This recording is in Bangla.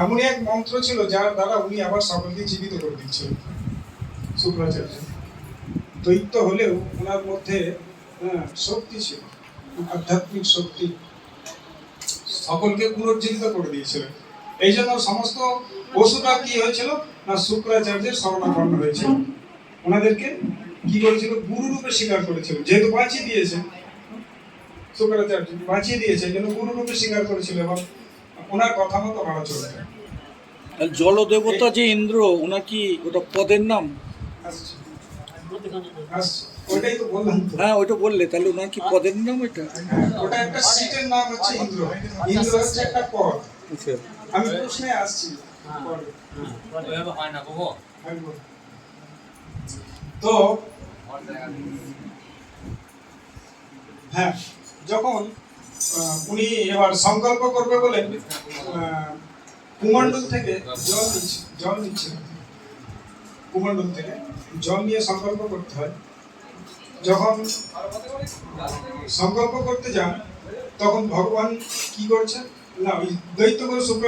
এমনই এক মন্ত্র ছিল যার দ্বারা উনি আবার সকলকে জীবিত করে দিচ্ছিলেন। শুক্রাচার্য দৈত্য হলেও ওনার মধ্যে শক্তি ছিল, আধ্যাত্মিক শক্তি, সকলকে পুনর্জীবিত করে দিয়েছিলেন। এই জন্য সমস্ত পশুরা কি হয়েছিল না শুক্রাচার্যের শরণাপন্ন হয়েছিল, ওনাদেরকে কি করেছিল গুরু রূপে স্বীকার করেছিল, যেহেতু বাঁচিয়ে দিয়েছে শুক্রাচার্য, বাঁচিয়ে দিয়েছে এই জন্য গুরু রূপে স্বীকার করেছিল এবং ওনার কথা মতো ভাড়া চলবে। জলদেবতা যে ইন্দ্র, ওনার কি ওটা পদের নাম? আসছে ওইটাই তো বললাম তো। হ্যাঁ, ওইটা বললে, তাহলে ওনার কি পদের নাম ওইটা? ওটা একটা সিটের নাম হচ্ছে ইন্দ্র। ইন্দ্র হচ্ছে একটা পদ। আমি প্রশ্নে আসছি তো। হ্যাঁ, যখন উনি এবার সংকল্প করবে বলে কুমণ্ডল থেকে জল নিচ্ছে কুমণ্ডল থেকে জল নিয়ে সংকল্প করতে হয়। যখন সংকল্প করতে যান তখন ভগবান কি করছেন না, ওই দৈত্য করে শুক্র